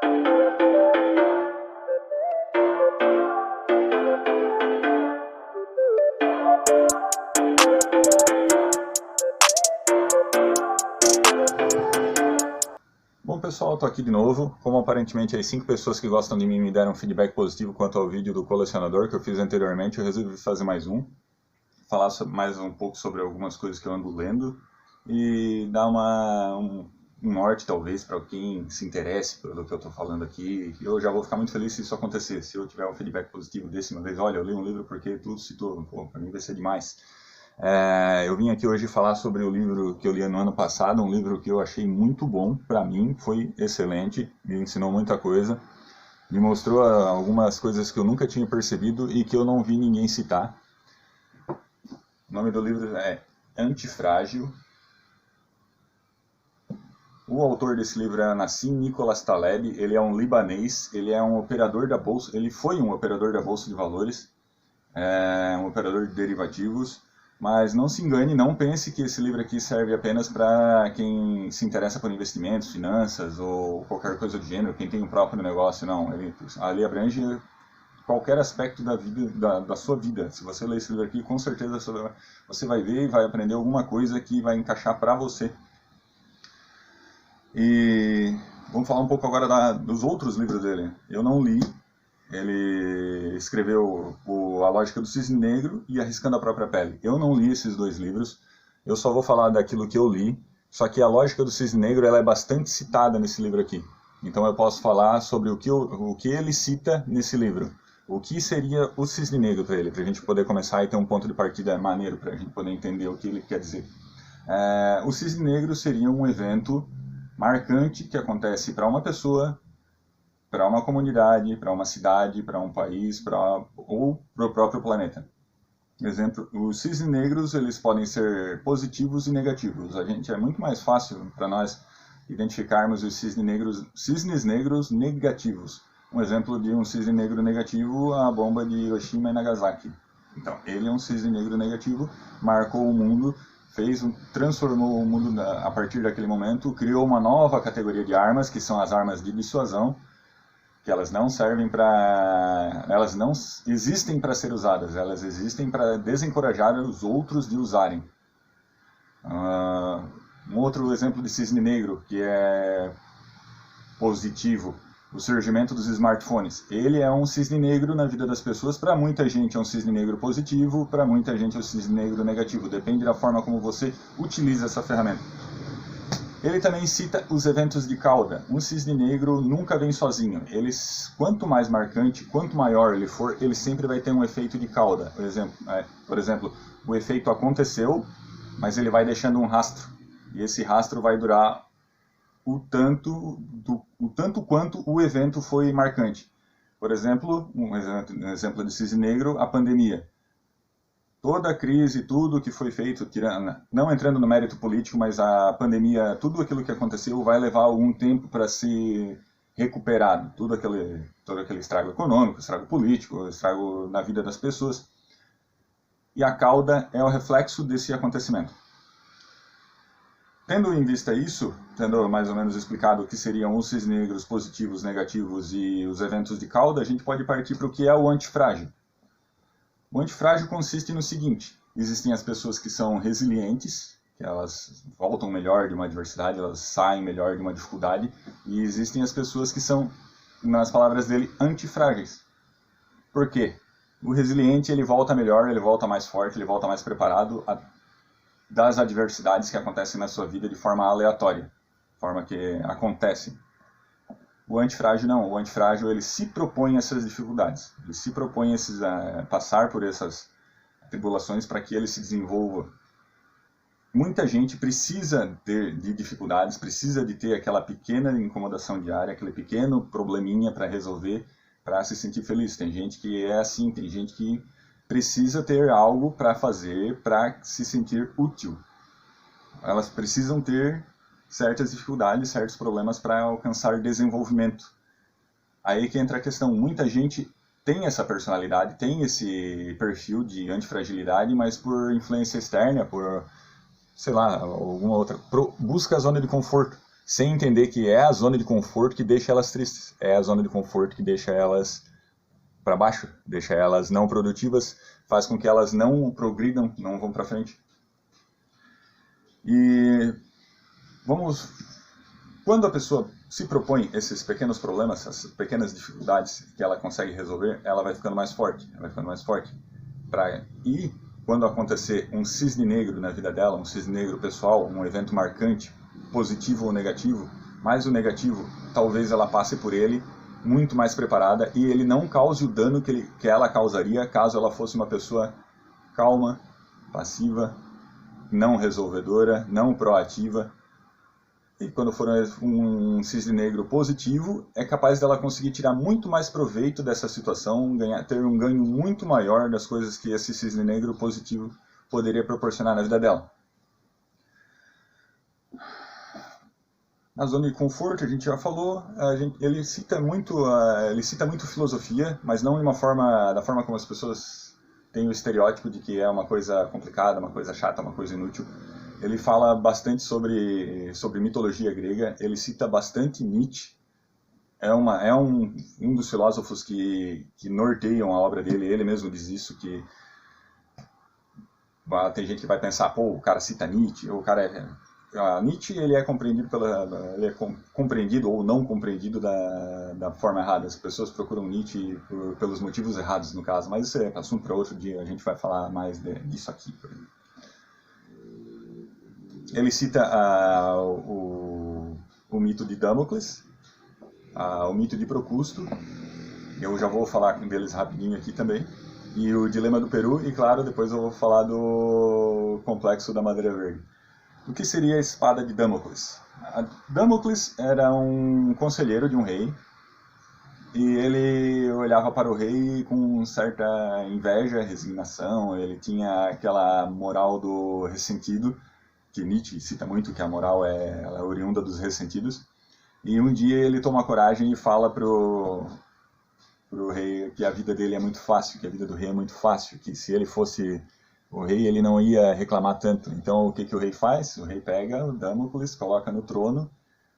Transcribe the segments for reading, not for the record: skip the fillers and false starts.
Bom pessoal, estou aqui de novo. Como aparentemente as 5 pessoas que gostam de mim me deram um feedback positivo quanto ao vídeo do colecionador que eu fiz anteriormente, eu resolvi fazer mais um. Falar mais um pouco sobre algumas coisas que eu ando lendo e dar um norte talvez para quem se interesse pelo que eu estou falando aqui. Eu já vou ficar muito feliz se isso acontecer, se eu tiver um feedback positivo desse uma vez. Olha, eu li um livro porque tudo citou, para mim vai ser demais. Eu vim aqui hoje falar sobre o livro que eu li no ano passado, um livro que eu achei muito bom, para mim, foi excelente, me ensinou muita coisa, me mostrou algumas coisas que eu nunca tinha percebido e que eu não vi ninguém citar. O nome do livro é Antifrágil. O autor desse livro é Nassim Nicholas Taleb, ele é um libanês, ele é um operador da bolsa, ele foi um operador da bolsa de valores, um operador de derivativos. Mas não se engane, não pense que esse livro aqui serve apenas para quem se interessa por investimentos, finanças ou qualquer coisa do gênero, quem tem o próprio negócio, não. Ali abrange qualquer aspecto da vida, da sua vida. Se você ler esse livro aqui, com certeza você vai ver e vai aprender alguma coisa que vai encaixar para você. E vamos falar um pouco agora dos outros livros dele. Eu não li. Ele escreveu A Lógica do Cisne Negro e Arriscando a Própria Pele. Eu não li esses 2 livros, eu só vou falar daquilo que eu li, só que A Lógica do Cisne Negro ela é bastante citada nesse livro aqui. Então eu posso falar sobre o que ele cita nesse livro. O que seria o cisne negro para ele, para a gente poder começar e ter um ponto de partida maneiro, para a gente poder entender o que ele quer dizer. O cisne negro seria um evento marcante que acontece para uma pessoa, para uma comunidade, para uma cidade, para um país, ou para o próprio planeta. Exemplo, os cisnes negros eles podem ser positivos e negativos. É muito mais fácil para nós identificarmos os cisnes negros negativos. Um exemplo de um cisne negro negativo é a bomba de Hiroshima e Nagasaki. Então, ele é um cisne negro negativo, marcou o mundo, transformou o mundo a partir daquele momento, criou uma nova categoria de armas, que são as armas de dissuasão, que elas não existem para ser usadas, elas existem para desencorajar os outros de usarem. Um outro exemplo de cisne negro, que é positivo, o surgimento dos smartphones. Ele é um cisne negro na vida das pessoas, para muita gente é um cisne negro positivo, para muita gente é um cisne negro negativo, depende da forma como você utiliza essa ferramenta. Ele também cita os eventos de cauda. Um cisne negro nunca vem sozinho. Quanto mais marcante, quanto maior ele for, ele sempre vai ter um efeito de cauda. Por exemplo, o efeito aconteceu, mas ele vai deixando um rastro. E esse rastro vai durar o tanto quanto o evento foi marcante. Por exemplo, um exemplo de cisne negro, a pandemia. Toda a crise, tudo que foi feito, não entrando no mérito político, mas a pandemia, tudo aquilo que aconteceu vai levar algum tempo para ser recuperado. Todo aquele estrago econômico, estrago político, estrago na vida das pessoas. E a cauda é o reflexo desse acontecimento. Tendo em vista isso, tendo mais ou menos explicado o que seriam os cisnes negros positivos, negativos e os eventos de cauda, a gente pode partir para o que é o antifrágil. O antifrágil consiste no seguinte: existem as pessoas que são resilientes, que elas voltam melhor de uma adversidade, elas saem melhor de uma dificuldade, e existem as pessoas que são, nas palavras dele, antifrágeis. Por quê? O resiliente ele volta melhor, ele volta mais forte, ele volta mais preparado das adversidades que acontecem na sua vida de forma aleatória, forma que acontecem. O antifrágil não, o antifrágil ele se propõe essas dificuldades, ele se propõe passar por essas tribulações para que ele se desenvolva. Muita gente precisa de dificuldades, precisa de ter aquela pequena incomodação diária, aquele pequeno probleminha para resolver, para se sentir feliz. Tem gente que é assim, tem gente que precisa ter algo para fazer para se sentir útil. Elas precisam ter certas dificuldades, certos problemas para alcançar desenvolvimento. Aí que entra a questão, muita gente tem essa personalidade, tem esse perfil de antifragilidade, mas por influência externa, por, sei lá, alguma outra, busca a zona de conforto. sem entender que é a zona de conforto que deixa elas tristes, é a zona de conforto que deixa elas para baixo, deixa elas não produtivas, faz com que elas não progridam, não vão para frente. E quando a pessoa se propõe esses pequenos problemas, essas pequenas dificuldades que ela consegue resolver, ela vai ficando mais forte, E quando acontecer um cisne negro na vida dela, um cisne negro pessoal, um evento marcante, positivo ou negativo, mas o negativo, talvez ela passe por ele muito mais preparada e ele não cause o dano que ela causaria caso ela fosse uma pessoa calma, passiva, não resolvedora, não proativa. E quando for um cisne negro positivo, é capaz dela conseguir tirar muito mais proveito dessa situação, ter um ganho muito maior das coisas que esse cisne negro positivo poderia proporcionar na vida dela. Na zona de conforto, a gente já falou, ele cita muito filosofia, mas não da forma como as pessoas têm o estereótipo de que é uma coisa complicada, uma coisa chata, uma coisa inútil. Ele fala bastante sobre mitologia grega, ele cita bastante Nietzsche, é um dos filósofos que norteiam a obra dele, ele mesmo diz isso, que tem gente que vai pensar, pô, o cara cita Nietzsche, Nietzsche ele é compreendido ou não compreendido da forma errada, as pessoas procuram Nietzsche pelos motivos errados no caso, mas isso é assunto para outro dia, a gente vai falar mais disso aqui. Ele cita o mito de Damocles, o mito de Procusto, eu já vou falar deles rapidinho aqui também, e o dilema do Peru, e claro, depois eu vou falar do complexo da Madeira Verde. O que seria a espada de Damocles? Damocles era um conselheiro de um rei, e ele olhava para o rei com certa inveja, resignação, ele tinha aquela moral do ressentido, que Nietzsche cita muito, que a moral ela é oriunda dos ressentidos, e um dia ele toma coragem e fala pro rei que a vida dele é muito fácil, que a vida do rei é muito fácil, que se ele fosse o rei ele não ia reclamar tanto. Então o que o rei faz? O rei pega o Damocles, coloca no trono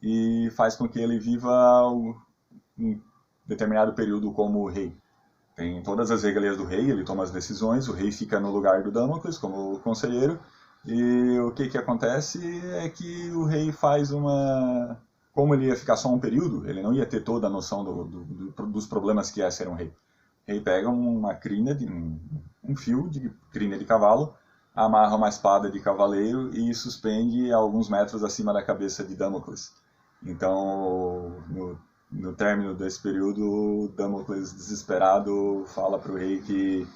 e faz com que ele viva um determinado período como rei. Tem todas as regalias do rei, ele toma as decisões, o rei fica no lugar do Damocles como conselheiro. E o que acontece é que o rei faz como ele ia ficar só um período, ele não ia ter toda a noção dos problemas que é ser um rei. O rei pega uma crina, um fio de crina de cavalo, amarra uma espada de cavaleiro e suspende a alguns metros acima da cabeça de Damocles. Então, no término desse período, Damocles, desesperado, fala para o rei que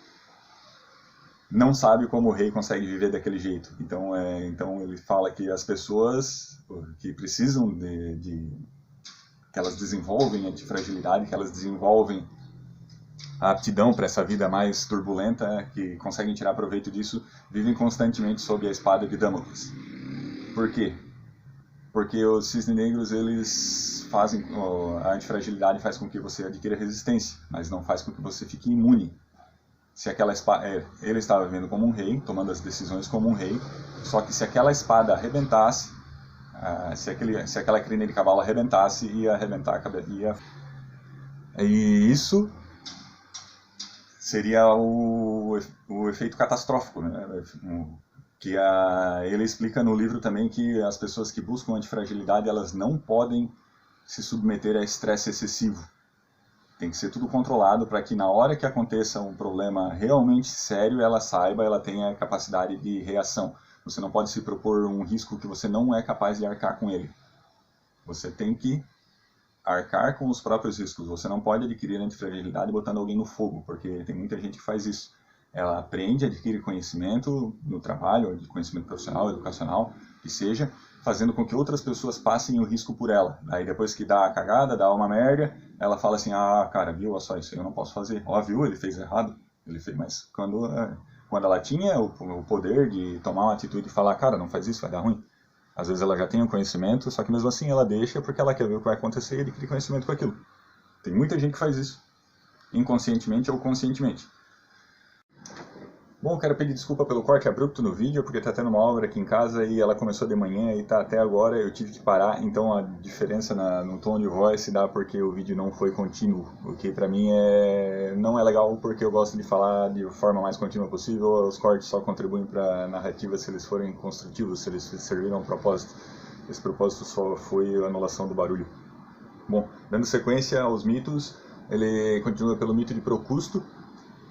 não sabe como o rei consegue viver daquele jeito. Então ele fala que as pessoas que precisam que elas desenvolvem antifragilidade, que elas desenvolvem a aptidão para essa vida mais turbulenta, que conseguem tirar proveito disso, vivem constantemente sob a espada de Damocles. Por quê? Porque os cisnes negros, eles fazem, a antifragilidade faz com que você adquira resistência, mas não faz com que você fique imune. Se aquela espada, ele estava vivendo como um rei, tomando as decisões como um rei, só que se aquela espada arrebentasse, se aquela crina de cavalo arrebentasse, ia arrebentar a cabeça. E isso seria o efeito catastrófico, né? Que ele explica no livro também que as pessoas que buscam antifragilidade, elas não podem se submeter a estresse excessivo. Tem que ser tudo controlado para que na hora que aconteça um problema realmente sério, ela saiba, ela tenha capacidade de reação. Você não pode se propor um risco que você não é capaz de arcar com ele. Você tem que arcar com os próprios riscos. Você não pode adquirir antifragilidade botando alguém no fogo, porque tem muita gente que faz isso. Ela aprende, adquire conhecimento no trabalho, conhecimento profissional, educacional, que seja, fazendo com que outras pessoas passem o risco por ela. Aí depois que dá a cagada, dá uma merda, ela fala assim, cara, viu, olha só, isso eu não posso fazer. Viu, ele fez errado. Ele fez, mas quando ela tinha o poder de tomar uma atitude e falar, cara, não faz isso, vai dar ruim. Às vezes ela já tem um conhecimento, só que mesmo assim ela deixa porque ela quer ver o que vai acontecer e adquirir conhecimento com aquilo. Tem muita gente que faz isso, inconscientemente ou conscientemente. Bom, quero pedir desculpa pelo corte abrupto no vídeo, porque está tendo uma obra aqui em casa e ela começou de manhã e está até agora, eu tive que parar, então a diferença no tom de voz se dá porque o vídeo não foi contínuo, o que pra mim não é legal, porque eu gosto de falar de forma mais contínua possível. Os cortes só contribuem para a narrativa se eles forem construtivos, se eles servirem a um propósito. Esse propósito só foi a anulação do barulho. Bom, dando sequência aos mitos, ele continua pelo mito de Procusto.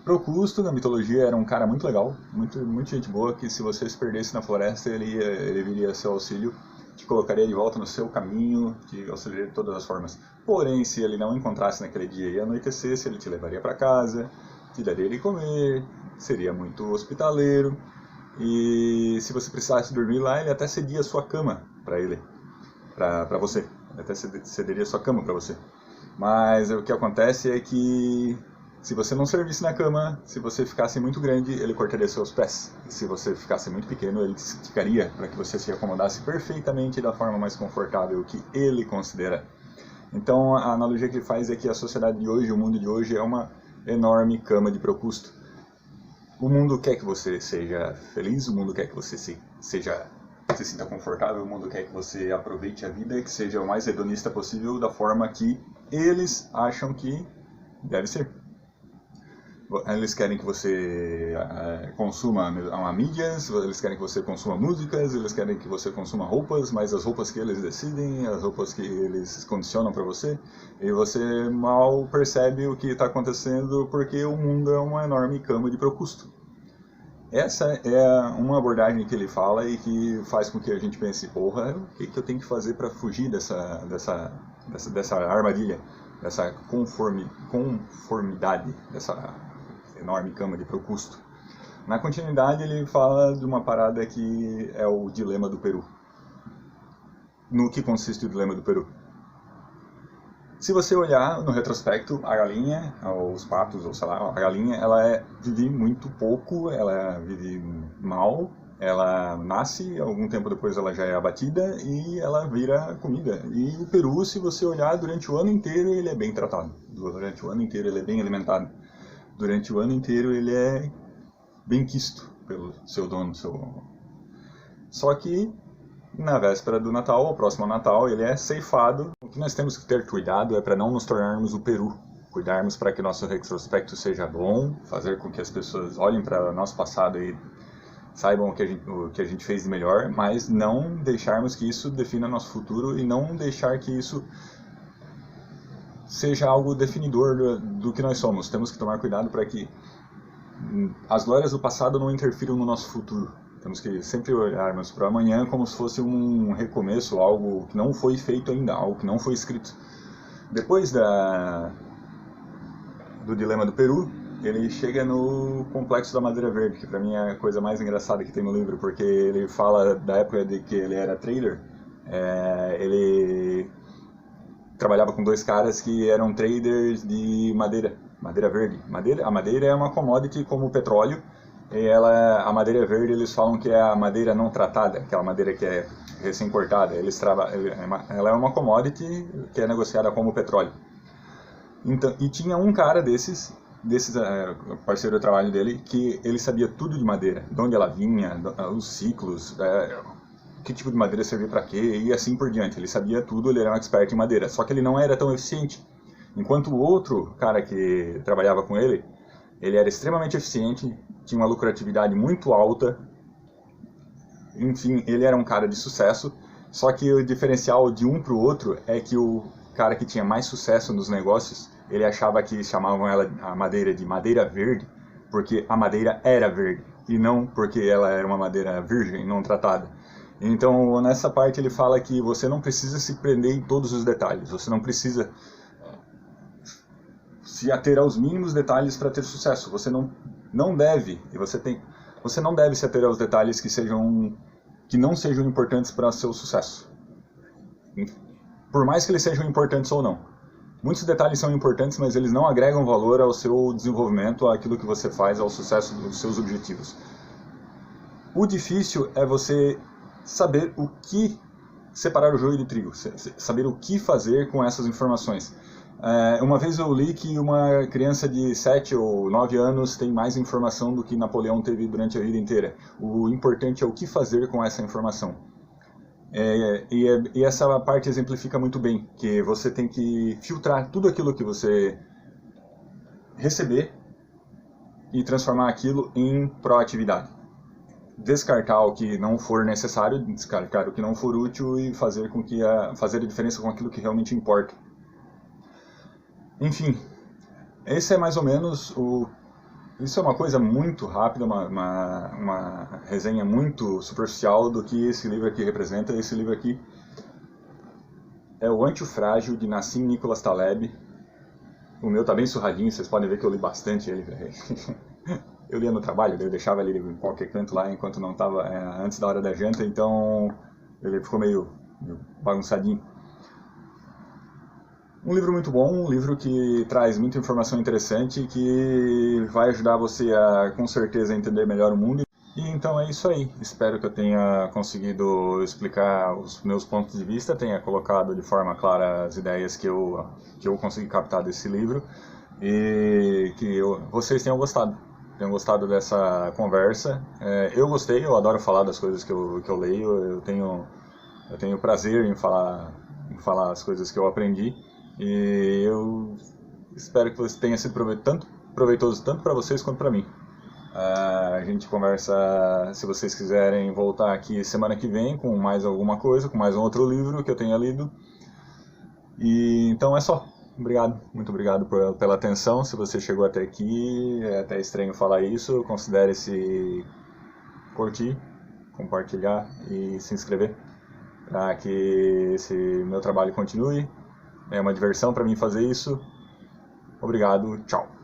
Procusto, na mitologia, era um cara muito legal, muito gente boa, que se você se perdesse na floresta, ele viria a seu auxílio, te colocaria de volta no seu caminho, te auxiliaria de todas as formas. Porém, se ele não encontrasse naquele dia e anoitecesse, ele te levaria para casa, te daria de comer, seria muito hospitaleiro, e se você precisasse dormir lá, ele até cedia a sua cama para ele, para você, ele até cederia a sua cama para você. Mas o que acontece é que se você não servisse na cama, se você ficasse muito grande, ele cortaria seus pés. E se você ficasse muito pequeno, ele te esticaria para que você se acomodasse perfeitamente da forma mais confortável que ele considera. Então a analogia que ele faz é que a sociedade de hoje, o mundo de hoje, é uma enorme cama de Procusto. O mundo quer que você seja feliz, o mundo quer que você se sinta confortável, o mundo quer que você aproveite a vida, que seja o mais hedonista possível da forma que eles acham que deve ser. Eles querem que você consuma mídias, eles querem que você consuma músicas, eles querem que você consuma roupas, mas as roupas que eles decidem, as roupas que eles condicionam para você, e você mal percebe o que está acontecendo porque o mundo é uma enorme cama de Procusto. Essa é uma abordagem que ele fala e que faz com que a gente pense, porra, o que eu tenho que fazer para fugir dessa armadilha, dessa conformidade, dessa enorme cama de Procusto. Na continuidade ele fala de uma parada que é o dilema do Peru. No que consiste o dilema do Peru? Se você olhar no retrospecto, a galinha, os patos, ou sei lá, a galinha, ela vive muito pouco, ela vive mal, ela nasce, algum tempo depois ela já é abatida e ela vira comida. E o peru, se você olhar, durante o ano inteiro ele é bem tratado, durante o ano inteiro ele é bem alimentado, durante o ano inteiro ele é bem quisto pelo seu dono. Só que na véspera do Natal, ao próximo Natal, ele é ceifado. O que nós temos que ter cuidado é para não nos tornarmos o peru. Cuidarmos para que nosso retrospecto seja bom, fazer com que as pessoas olhem para o nosso passado e saibam o que a gente fez de melhor, mas não deixarmos que isso defina nosso futuro e não deixar que isso seja algo definidor do que nós somos. Temos que tomar cuidado para que as glórias do passado não interfiram no nosso futuro. Temos que sempre olharmos para amanhã como se fosse um recomeço, algo que não foi feito ainda, algo que não foi escrito. Depois do dilema do Peru, ele chega no complexo da Madeira Verde, que para mim é a coisa mais engraçada que tem no livro, porque ele fala da época de que ele era trader. Ele trabalhava com dois caras que eram traders de madeira verde. A madeira é uma commodity como o petróleo, e a madeira verde eles falam que é a madeira não tratada, aquela madeira que é recém-cortada. Ela é uma commodity que é negociada como petróleo. Então, e tinha um cara desses parceiro de trabalho dele, que ele sabia tudo de madeira, de onde ela vinha, os ciclos, que tipo de madeira servia para quê, e assim por diante. Ele sabia tudo, ele era um expert em madeira, só que ele não era tão eficiente. Enquanto o outro cara que trabalhava com ele era extremamente eficiente, tinha uma lucratividade muito alta, enfim, ele era um cara de sucesso, só que o diferencial de um para o outro é que o cara que tinha mais sucesso nos negócios, ele achava que chamavam a madeira de madeira verde, porque a madeira era verde, e não porque ela era uma madeira virgem, não tratada. Então, nessa parte ele fala que você não precisa se prender em todos os detalhes, você não precisa se ater aos mínimos detalhes para ter sucesso. Você não deve se ater aos detalhes que não sejam importantes para seu sucesso. Por mais que eles sejam importantes ou não. Muitos detalhes são importantes, mas eles não agregam valor ao seu desenvolvimento, àquilo que você faz, ao sucesso dos seus objetivos. O difícil é você saber separar o joio do trigo, saber o que fazer com essas informações. Uma vez eu li que uma criança de 7 ou 9 anos tem mais informação do que Napoleão teve durante a vida inteira. O importante é o que fazer com essa informação. E essa parte exemplifica muito bem, que você tem que filtrar tudo aquilo que você receber e transformar aquilo em proatividade. Descartar o que não for necessário, descartar o que não for útil e fazer a diferença com aquilo que realmente importa. Enfim, esse é mais ou menos isso é uma coisa muito rápida, uma resenha muito superficial do que esse livro aqui representa. Esse livro aqui é o Antifrágil, de Nassim Nicholas Taleb. O meu tá bem surradinho, vocês podem ver que eu li bastante ele. Eu lia no trabalho, eu deixava ele em qualquer canto lá enquanto não estava antes da hora da janta, então ele ficou meio bagunçadinho. Um livro muito bom, um livro que traz muita informação interessante, que vai ajudar você a, com certeza, entender melhor o mundo. E então é isso aí. Espero que eu tenha conseguido explicar os meus pontos de vista, tenha colocado de forma clara as ideias que eu consegui captar desse livro e que vocês tenham gostado dessa conversa. Eu gostei, eu adoro falar das coisas que eu leio, eu tenho prazer em falar as coisas que eu aprendi. E eu espero que tenha sido proveitoso tanto para vocês quanto para mim. A gente conversa, se vocês quiserem voltar aqui semana que vem com mais alguma coisa, com mais um outro livro que eu tenha lido. E então é só. Obrigado, muito obrigado pela atenção. Se você chegou até aqui, é até estranho falar isso, considere-se curtir, compartilhar e se inscrever para que esse meu trabalho continue. É uma diversão para mim fazer isso. Obrigado, tchau.